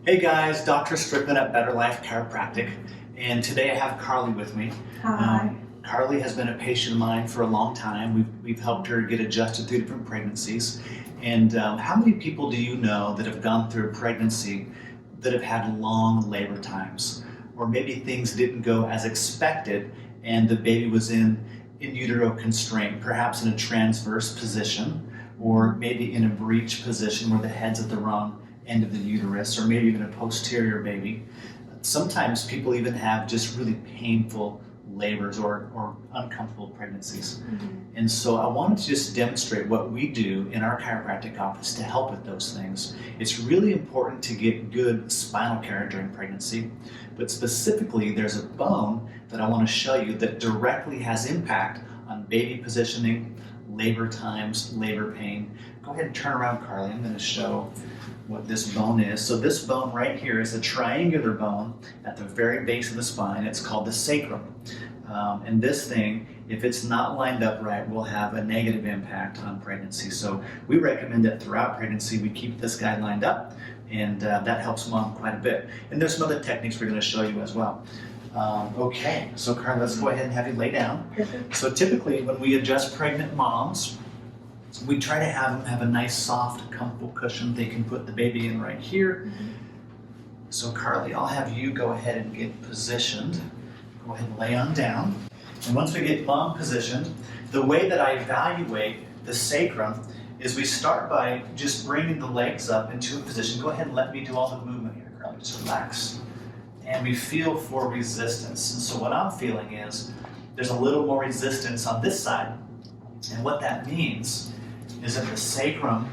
Hey guys, Dr. Strickland at Better Life Chiropractic, and today I have Carly with me. Hi. Carly has been a patient of mine for a long time. We've helped her get adjusted through different pregnancies. And how many people do you know that have gone through a pregnancy that have had long labor times? Or maybe things didn't go as expected and the baby was in utero constraint, perhaps in a transverse position, or maybe in a breech position where the head's at the wrong end of the uterus, or maybe even a posterior baby. Sometimes people even have just really painful labors or uncomfortable pregnancies. And so I wanted to just demonstrate what we do in our chiropractic office to help with those things. It's really important to get good spinal care during pregnancy, but specifically there's a bone that I want to show you that directly has impact on baby positioning, labor times, labor pain. Go ahead and turn around, Carly. I'm going to show what this bone is. So this bone right here is a triangular bone at the very base of the spine. It's called the sacrum. And this thing, if it's not lined up right, will have a negative impact on pregnancy. So we recommend that throughout pregnancy we keep this guy lined up, and that helps mom quite a bit. And there's some other techniques we're going to show you as well. Okay, so Carly, let's go ahead and have you lay down. So typically when we adjust pregnant moms, we try to have them have a nice, soft, comfortable cushion they can put the baby in right here. So Carly, I'll have you go ahead and get positioned. Go ahead and lay on down. And once we get mom positioned, the way that I evaluate the sacrum is we start by just bringing the legs up into a position. Go ahead and let me do all the movement here, Carly. Just relax. And we feel for resistance. And so what I'm feeling is there's a little more resistance on this side. And what that means is that the sacrum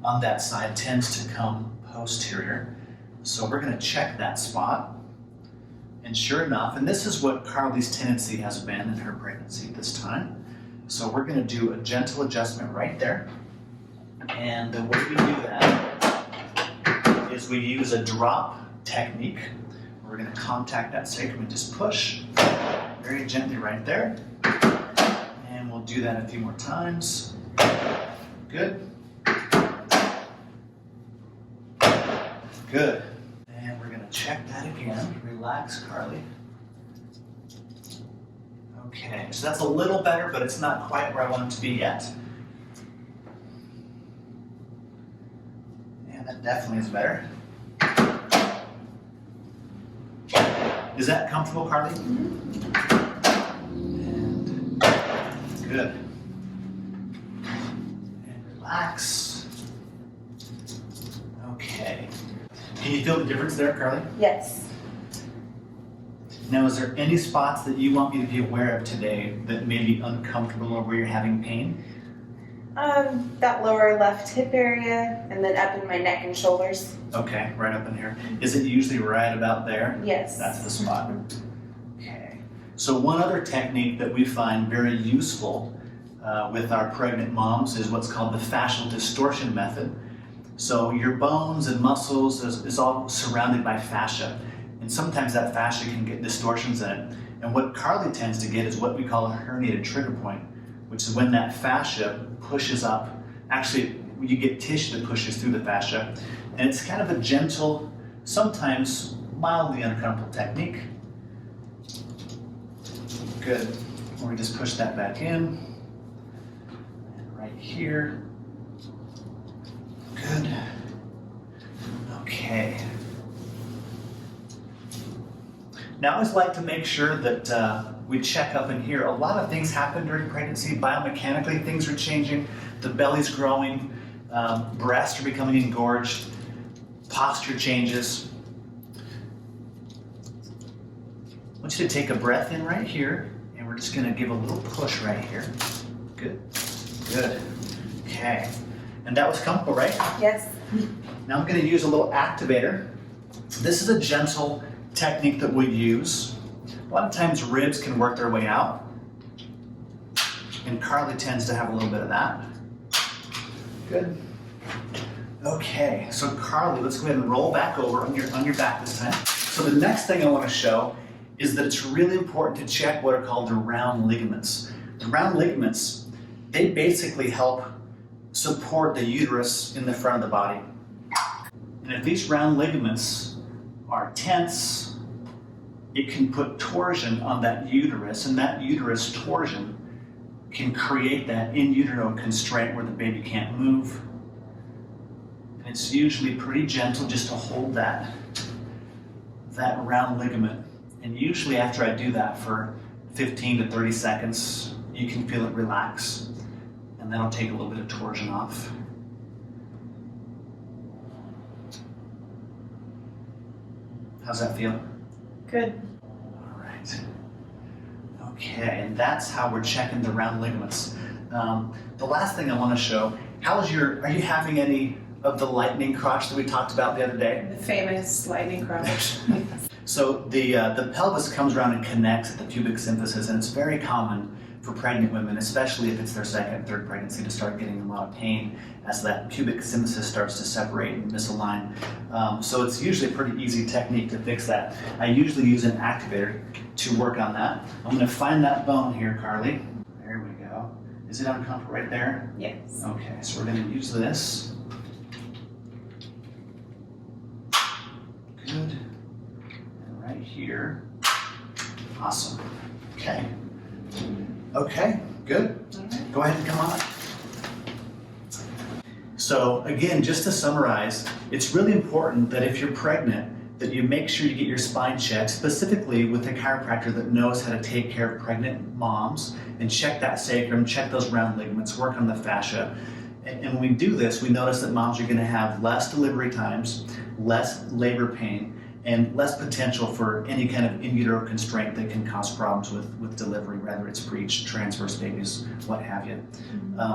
on that side tends to come posterior. So we're going to check that spot. And sure enough, and this is what Carly's tendency has been in her pregnancy this time. So we're going to do a gentle adjustment right there. And the way we do that is we use a drop technique. We're going to contact that sacrum and just push very gently right there. And we'll do that a few more times. Good. Good. And we're going to check that again. Relax, Carly. Okay, so that's a little better, but it's not quite where I want it to be yet. And that definitely is better. Is that comfortable, Carly? And good. Relax. Okay. Can you feel the difference there, Carly? Yes. Now, is there any spots that you want me to be aware of today that may be uncomfortable or where you're having pain? That lower left hip area, and then up in my neck and shoulders. Okay, right up in here. Is it usually right about there? Yes. That's the spot. Okay. So one other technique that we find very useful with our pregnant moms is what's called the Fascial Distortion Method. So your bones and muscles is all surrounded by fascia. And sometimes that fascia can get distortions in it. And what Carly tends to get is what we call a herniated trigger point, which is when that fascia pushes up. Actually, you get tissue that pushes through the fascia. And it's kind of a gentle, sometimes mildly uncomfortable technique. Good. Or we just push that back in. And right here. Good. Okay. Now I always like to make sure that we check up in here. A lot of things happen during pregnancy. Biomechanically, things are changing. The belly's growing. Breasts are becoming engorged. Posture changes. I want you to take a breath in right here, and we're just going to give a little push right here. Good. Good. Okay. And that was comfortable, right? Yes. Now I'm going to use a little activator. This is a gentle technique that we use. A lot of times ribs can work their way out, and Carly tends to have a little bit of that. Good. Okay, so Carly, let's go ahead and roll back over on your back this time. So the next thing I want to show is that it's really important to check what are called the round ligaments. The round ligaments, they basically help support the uterus in the front of the body. And if these round ligaments are tense, it can put torsion on that uterus, and that uterus torsion can create that in utero constraint where the baby can't move. And it's usually pretty gentle just to hold that round ligament. And usually after I do that for 15 to 30 seconds, you can feel it relax, and that'll take a little bit of torsion off. How's that feel? Good. All right. Okay, and that's how we're checking the round ligaments. The last thing I want to show, are you having any of the lightning crotch that we talked about the other day? The famous lightning crotch. So the pelvis comes around and connects at the pubic symphysis, and it's very common for pregnant women, especially if it's their second, third pregnancy, to start getting a lot of pain as that pubic symphysis starts to separate and misalign. So it's usually a pretty easy technique to fix that. I usually use an activator to work on that. I'm going to find that bone here, Carly. There we go. Is it uncomfortable right there? Yes. Okay, so we're going to use this. Good. And right here. Awesome. Okay. Okay, good. Okay. Go ahead and come on. So again, just to summarize, it's really important that if you're pregnant, that you make sure you get your spine checked, specifically with a chiropractor that knows how to take care of pregnant moms, and check that sacrum, check those round ligaments, work on the fascia. And when we do this, we notice that moms are going to have less delivery times, less labor pain, and less potential for any kind of in utero constraint that can cause problems with delivery, whether it's breech, transverse babies, what have you.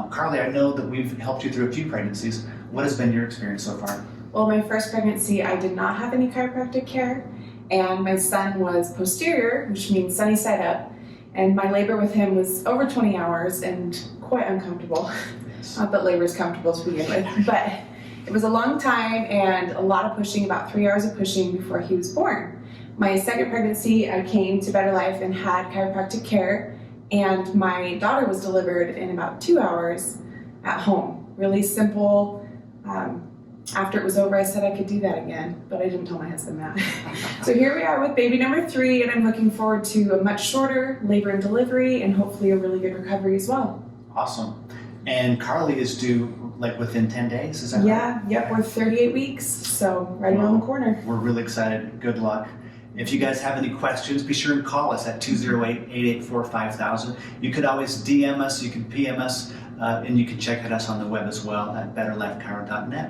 Carly, I know that we've helped you through a few pregnancies. What has been your experience so far? Well, my first pregnancy, I did not have any chiropractic care, and my son was posterior, which means sunny side up, and my labor with him was over 20 hours and quite uncomfortable. Yes. Not that labor is comfortable to begin with, but it was a long time and a lot of pushing, about 3 hours of pushing before he was born. My second pregnancy, I came to Better Life and had chiropractic care, and my daughter was delivered in about 2 hours at home. Really simple. After it was over, I said I could do that again, but I didn't tell my husband that. So here we are with baby number 3, and I'm looking forward to a much shorter labor and delivery and hopefully a really good recovery as well. Awesome. And Carly is due like within 10 days, is that right? Yeah, yep, we're 38 weeks, so right around the corner. We're really excited. Good luck. If you guys have any questions, be sure and call us at 208-884-5000. You could always DM us, you can PM us, and you can check us on the web as well at betterlifechiro.net.